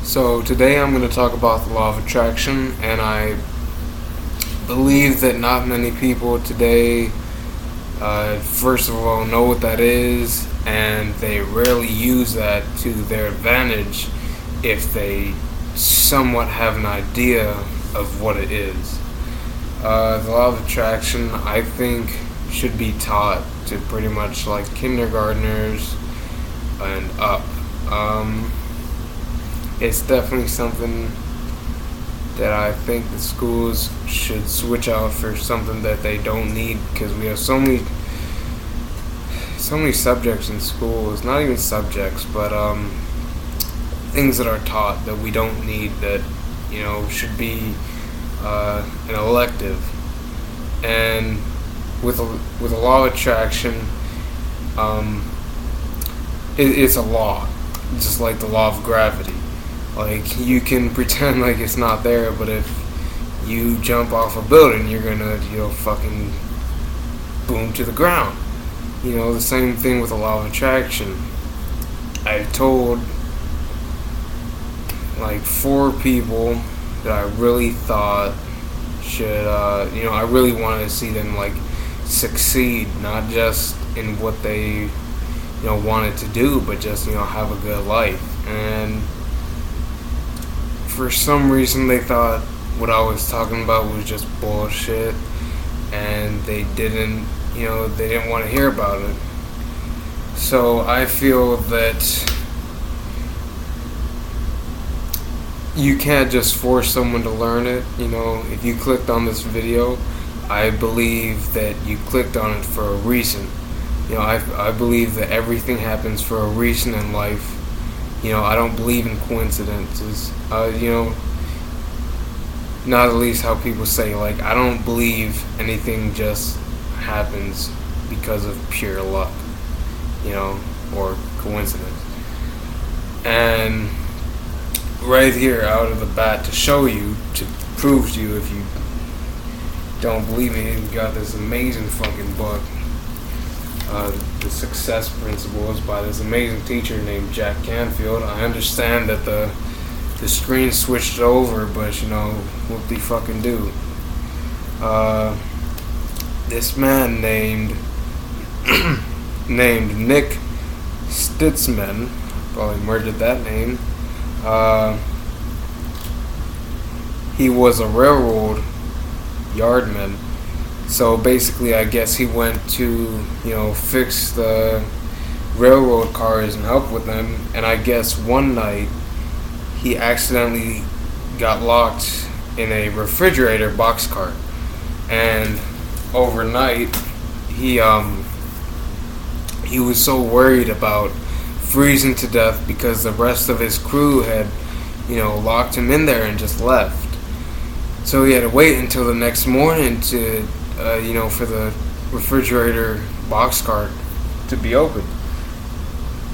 So today I'm going to talk about the law of attraction, and I believe that not many people today, first of all, know what that is, and they rarely use that to their advantage if they somewhat have an idea of what it is. The law of attraction, I think, should be taught to pretty much like kindergartners and up. It's definitely something that I think the schools should switch out for something that they don't need, because we have so many subjects in schools, not even subjects, but things that are taught that we don't need, that should be an elective. And with a law of attraction, it's a law, just like the law of gravity. Like, you can pretend like it's not there, but if you jump off a building, you're gonna, fucking boom to the ground. The same thing with the law of attraction. I've told like 4 people that I really thought should, I really wanted to see them like succeed, not just in what they, wanted to do, but just, have a good life. And for some reason they thought what I was talking about was just bullshit, and they didn't want to hear about it. So I feel that you can't just force someone to learn it. If you clicked on this video, I believe that you clicked on it for a reason. I believe that everything happens for a reason in life. I don't believe in coincidences. Not at least how people say. Like, I don't believe anything just happens because of pure luck, or coincidence. And right here, out of the bat, to show you, to prove to you, if you don't believe me, we got this amazing fucking book, The Success Principles, by this amazing teacher named Jack Canfield. I understand that the screen switched over, but what they fucking do. This man named Nick Stitzman, probably murdered that name. He was a railroad yardman. So basically, I guess he went to, fix the railroad cars and help with them. And I guess one night, he accidentally got locked in a refrigerator boxcar. And overnight, he was so worried about freezing to death because the rest of his crew had, locked him in there and just left. So he had to wait until the next morning to, for the refrigerator boxcar to be opened.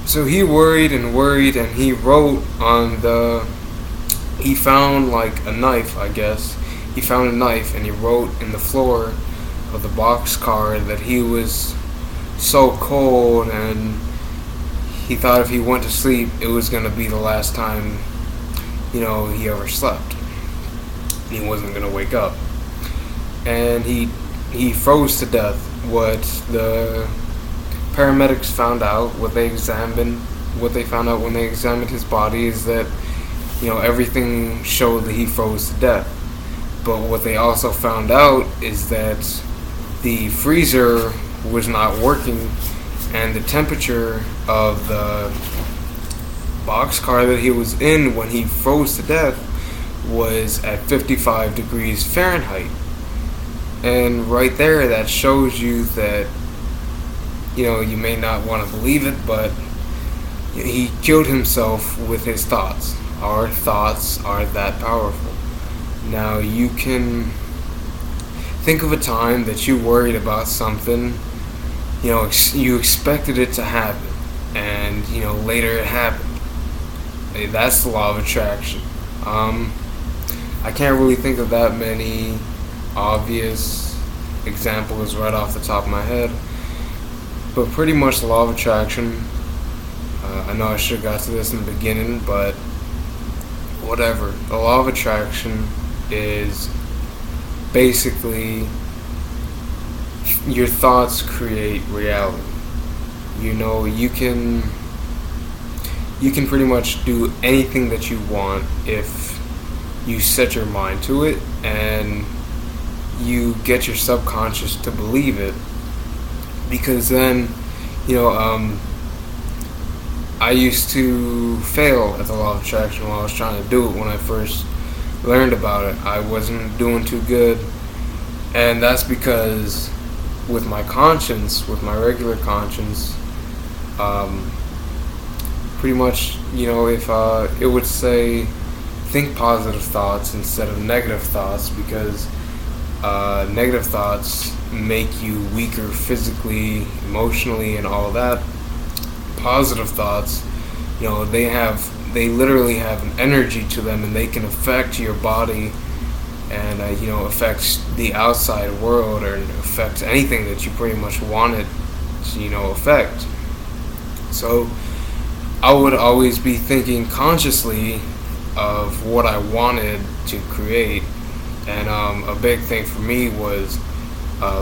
So he worried, and he wrote on he found like a knife, I guess. He found a knife, and he wrote in the floor of the boxcar that he was so cold, and he thought if he went to sleep, it was going to be the last time, he ever slept. He wasn't going to wake up. And he froze to death. What the paramedics found out, what they found out when they examined his body, is that, everything showed that he froze to death. But what they also found out is that the freezer was not working, and the temperature of the boxcar that he was in when he froze to death was at 55 degrees Fahrenheit. And right there, that shows you that, you may not want to believe it, but he killed himself with his thoughts. Our thoughts are that powerful. Now, you can think of a time that you worried about something, you expected it to happen, and, later it happened. That's the law of attraction. I can't really think of that many obvious examples right off the top of my head, but pretty much the law of attraction. I know I should have got to this in the beginning, but whatever. The law of attraction is basically your thoughts create reality. You can pretty much do anything that you want if you set your mind to it and you get your subconscious to believe it. Because then, I used to fail at the law of attraction while I was trying to do it when I first learned about it. I wasn't doing too good, and that's because with my conscience, with my regular conscience, pretty much, if it would say think positive thoughts instead of negative thoughts, because negative thoughts make you weaker physically, emotionally, and all that. Positive thoughts, they literally have an energy to them, and they can affect your body and affect the outside world, or affect anything that you pretty much want it to affect. So I would always be thinking consciously of what I wanted to create, and a big thing for me was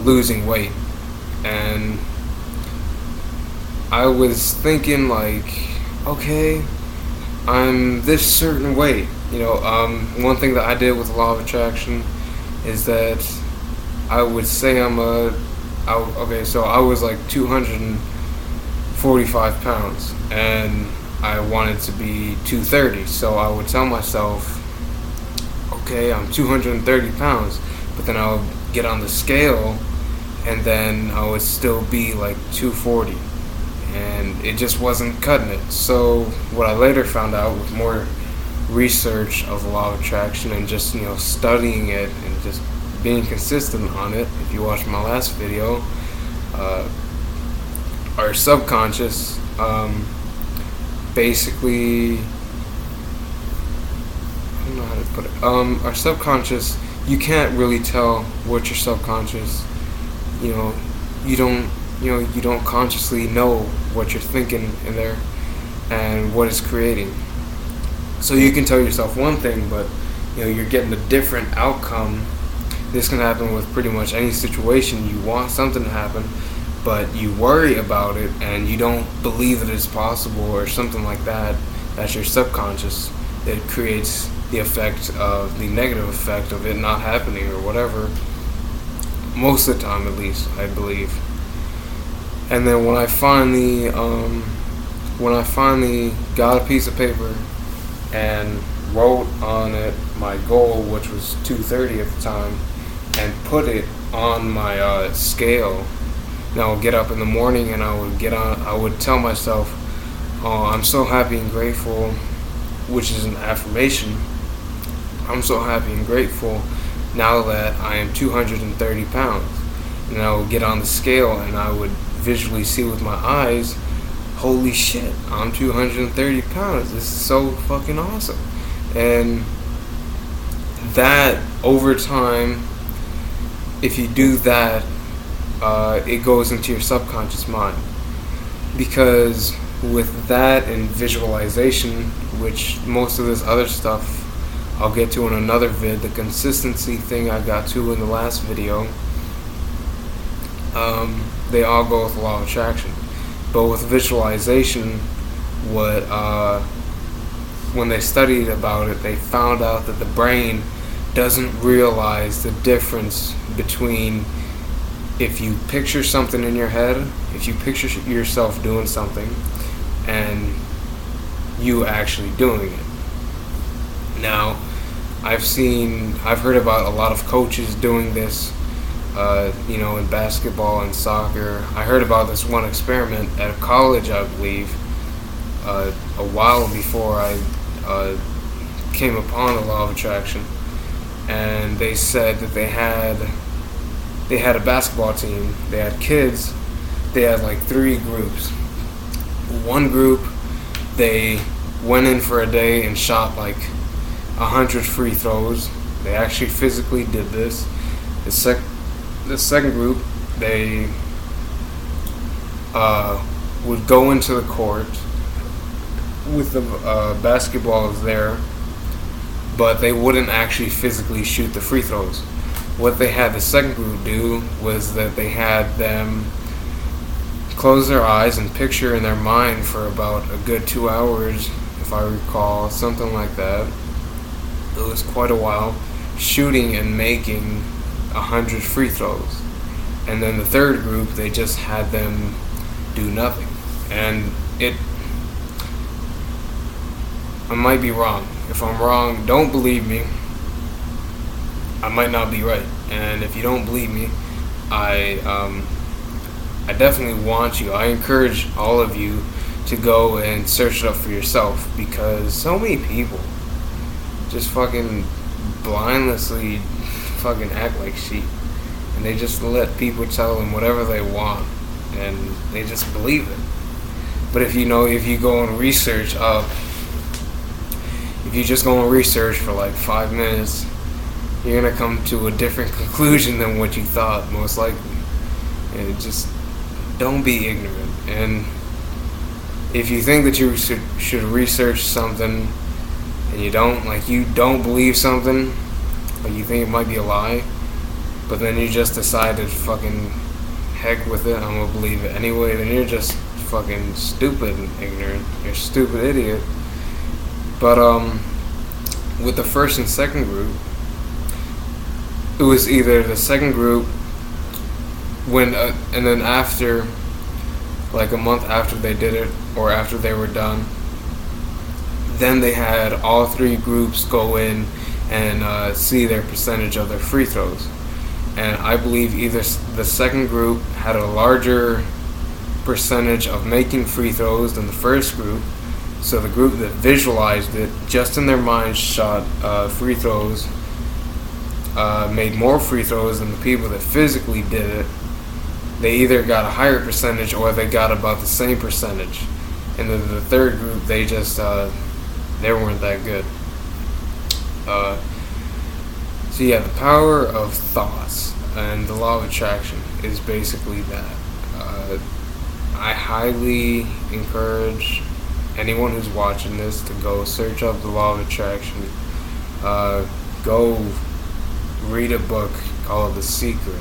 losing weight. And I was thinking okay, I'm this certain weight. One thing that I did with the law of attraction is that I would say so I was 245 pounds, and I wanted to be 230. So I would tell myself, okay, I'm 230 pounds, but then I would get on the scale, and then I would still be 240. And it just wasn't cutting it. So what I later found out with more research of the law of attraction and just studying it and just being consistent on it, if you watched my last video, our subconscious basically, I don't know how to put it, our subconscious, you can't really tell what your subconscious, you don't consciously know what you're thinking in there and what it's creating. So you can tell yourself one thing, but you're getting a different outcome. This can happen with pretty much any situation. You want something to happen, but you worry about it and you don't believe that it's possible or something like that. That's your subconscious that creates the effect of the negative effect of it not happening or whatever. Most of the time, at least, I believe. And then when I finally got a piece of paper and wrote on it my goal, which was 230 at the time, and put it on my scale, and I would get up in the morning and I would tell myself, oh, I'm so happy and grateful, which is an affirmation. I'm so happy and grateful now that I am 230 pounds. And I would get on the scale and I would visually see with my eyes, holy shit, I'm 230 pounds. This is so fucking awesome. And that, over time, if you do that, it goes into your subconscious mind. Because with that and visualization, which most of this other stuff I'll get to in another vid, the consistency thing I got to in the last video, they all go with the law of attraction. But with visualization, when they studied about it, they found out that the brain doesn't realize the difference between if you picture something in your head, if you picture yourself doing something, and you actually doing it. Now, I've heard about a lot of coaches doing this, in basketball and soccer. I heard about this one experiment at a college, I believe, a while before I came upon the law of attraction, and they said that they had a basketball team. They had kids. They had 3 groups. One group, they went in for a day and shot 100 free throws. They actually physically did this. The second group, they would go into the court with the basketballs there, but they wouldn't actually physically shoot the free throws. What they had the second group do was that they had them close their eyes and picture in their mind for about a good 2 hours, if I recall, something like that. It was quite a while, shooting and making 100 free throws. And then the third group, they just had them do nothing. And I might be wrong. If I'm wrong, don't believe me. I might not be right. And if you don't believe me, I definitely want you. I encourage all of you to go and search it up for yourself, because so many people just fucking blindlessly fucking act like sheep, and they just let people tell them whatever they want, and they just believe it. But if you go and research up, if you just go and research for like 5 minutes, you're gonna come to a different conclusion than what you thought, most likely. And just don't be ignorant. And if you think that you should research something and you don't believe something, like you think it might be a lie, but then you just decide to fucking heck with it, I'm gonna believe it anyway, then you're just fucking stupid and ignorant. You're a stupid idiot. But with the first and second group, it was either the second group and then after, like a month after they did it, or after they were done, then they had all three groups go in and see their percentage of their free throws. And I believe either the second group had a larger percentage of making free throws than the first group, so the group that visualized it just in their mind shot free throws, made more free throws than the people that physically did it. They either got a higher percentage or they got about the same percentage. And then the third group, they just they weren't that good. So yeah, the power of thoughts and the law of attraction is basically that. I highly encourage anyone who's watching this to go search up the law of attraction. Go read a book called The Secret.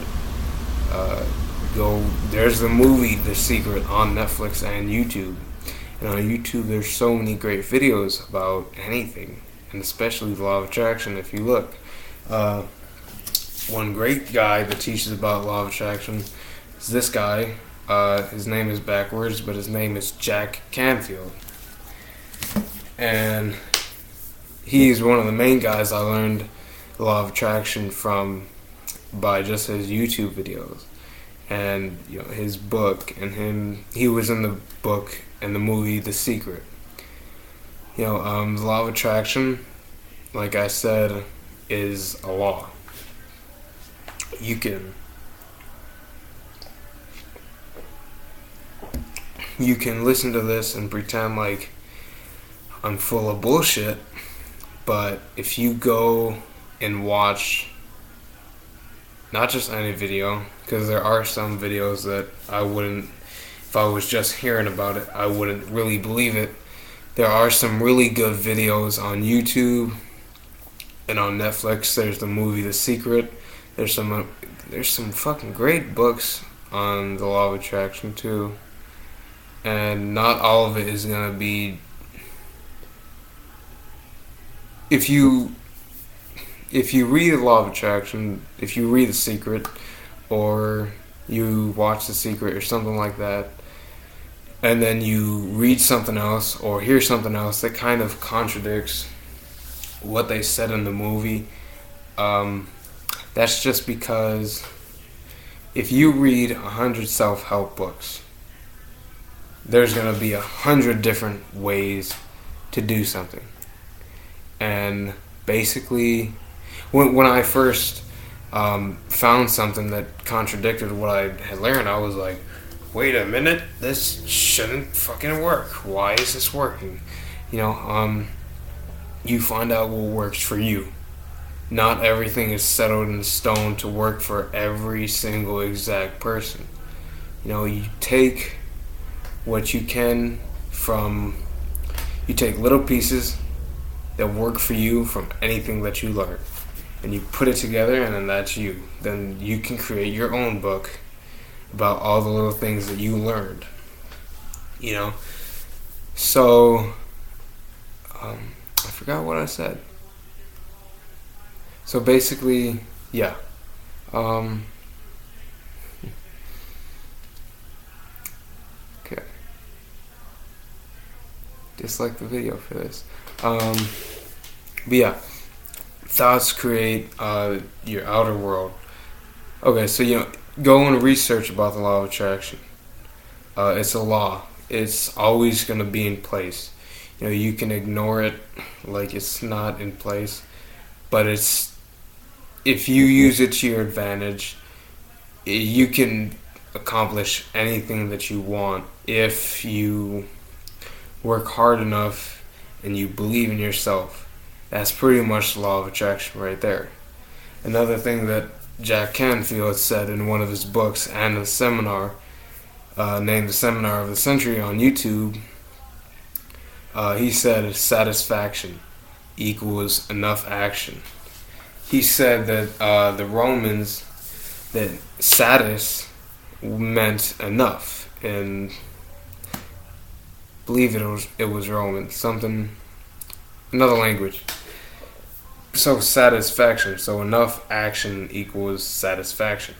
There's the movie The Secret on Netflix and YouTube. And on YouTube there's so many great videos about anything, and especially the law of attraction. If you look, one great guy that teaches about law of attraction is this guy. His name is backwards, but his name is Jack Canfield. And he's one of the main guys I learned the law of attraction from by just his YouTube videos. And his book, and he was in the book and the movie The Secret. The law of attraction, like I said, is a law. You can listen to this and pretend like I'm full of bullshit, but if you go and watch not just any video, because there are some videos that I wouldn't, if I was just hearing about it, I wouldn't really believe it. There are some really good videos on YouTube and on Netflix. There's the movie The Secret. There's some fucking great books on the law of attraction too. And not all of it is gonna be, if you read the law of attraction, if you read The Secret, or you watch The Secret or something like that, and then you read something else or hear something else that kind of contradicts what they said in the movie, that's just because if you read 100 self-help books, there's going to be 100 different ways to do something. And basically, when I first found something that contradicted what I had learned, I was like, wait a minute, this shouldn't fucking work. Why is this working? You find out what works for you. Not everything is settled in stone to work for every single exact person. You take what you can you take little pieces that work for you from anything that you learn. And you put it together, and then that's you. Then you can create your own book about all the little things that you learned. You know? So, I forgot what I said. So basically, yeah. Okay. Dislike the video for this. But yeah. Thoughts create your outer world. Okay, so go and research about the law of attraction. It's a law. It's always going to be in place. You can ignore it like it's not in place, but if you use it to your advantage, you can accomplish anything that you want if you work hard enough and you believe in yourself. That's pretty much the law of attraction right there. Another thing that Jack Canfield said in one of his books and a seminar, named the Seminar of the Century on YouTube, he said satisfaction equals enough action. He said that the Romans, that satis meant enough, and I believe it was Roman, another language. So satisfaction, so enough action equals satisfaction.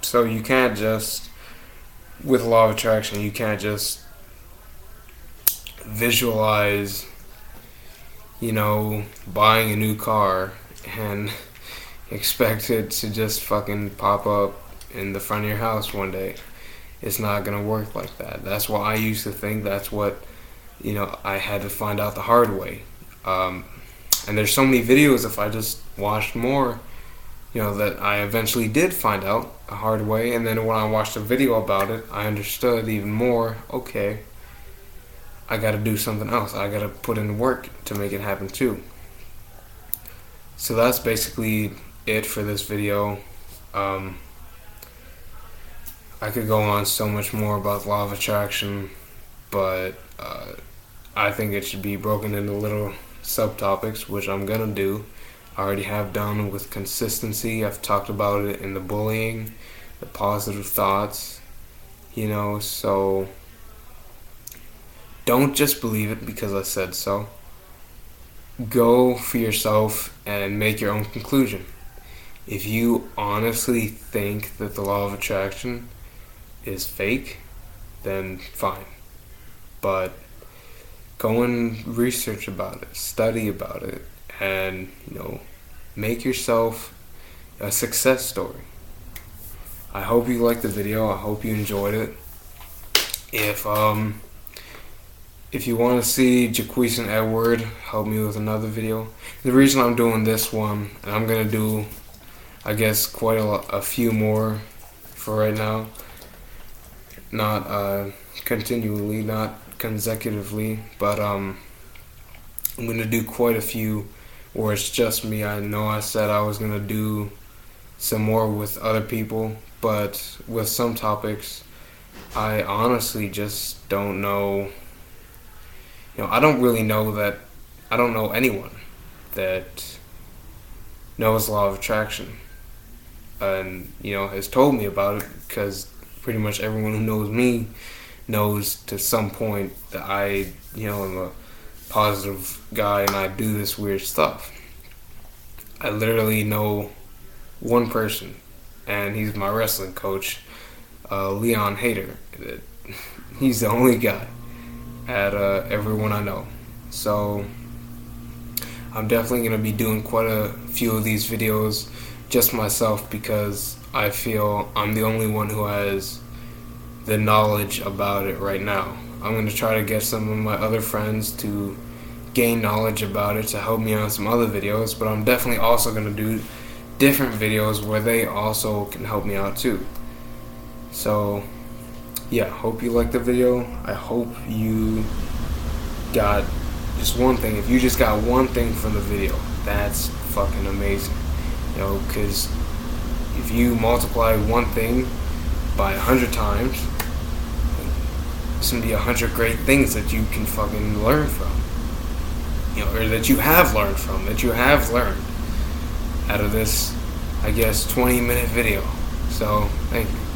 So you can't just, with law of attraction, you can't just visualize, buying a new car and expect it to just fucking pop up in the front of your house one day. It's not gonna work like that. That's what I used to think. That's what, I had to find out the hard way. And there's so many videos, if I just watched more, that I eventually did find out a hard way. And then when I watched a video about it, I understood even more, okay, I gotta do something else. I gotta put in work to make it happen too. So that's basically it for this video. I could go on so much more about the law of attraction, but I think it should be broken into little subtopics, which I'm gonna do. I already have done with consistency. I've talked about it in the bullying, the positive thoughts, so don't just believe it because I said so. Go for yourself and make your own conclusion. If you honestly think that the law of attraction is fake, then fine. But go and research about it, study about it, and, make yourself a success story. I hope you liked the video. I hope you enjoyed it. If you want to see Jaquise and Edward help me with another video, the reason I'm doing this one, and I'm going to do, I guess, quite a few more for right now, not continually, not consecutively, but I'm going to do quite a few where it's just me. I know I said I was going to do some more with other people, but with some topics, I honestly just don't know. I don't really know that. I don't know anyone that knows the law of attraction and, has told me about it, because pretty much everyone who knows me knows to some point that I, am a positive guy and I do this weird stuff. I literally know one person, and he's my wrestling coach, Leon Hader. He's the only guy at everyone I know. So I'm definitely going to be doing quite a few of these videos just myself, because I feel I'm the only one who has the knowledge about it right now. I'm going to try to get some of my other friends to gain knowledge about it to help me on some other videos, but I'm definitely also going to do different videos where they also can help me out too. So yeah, hope you liked the video. I hope you got just one thing. If you just got one thing from the video, that's fucking amazing. Because if you multiply one thing by 100 times, it's gonna be 100 great things that you can fucking learn from. or that you have learned from, that you have learned out of this, I guess, 20-minute video. So, thank you.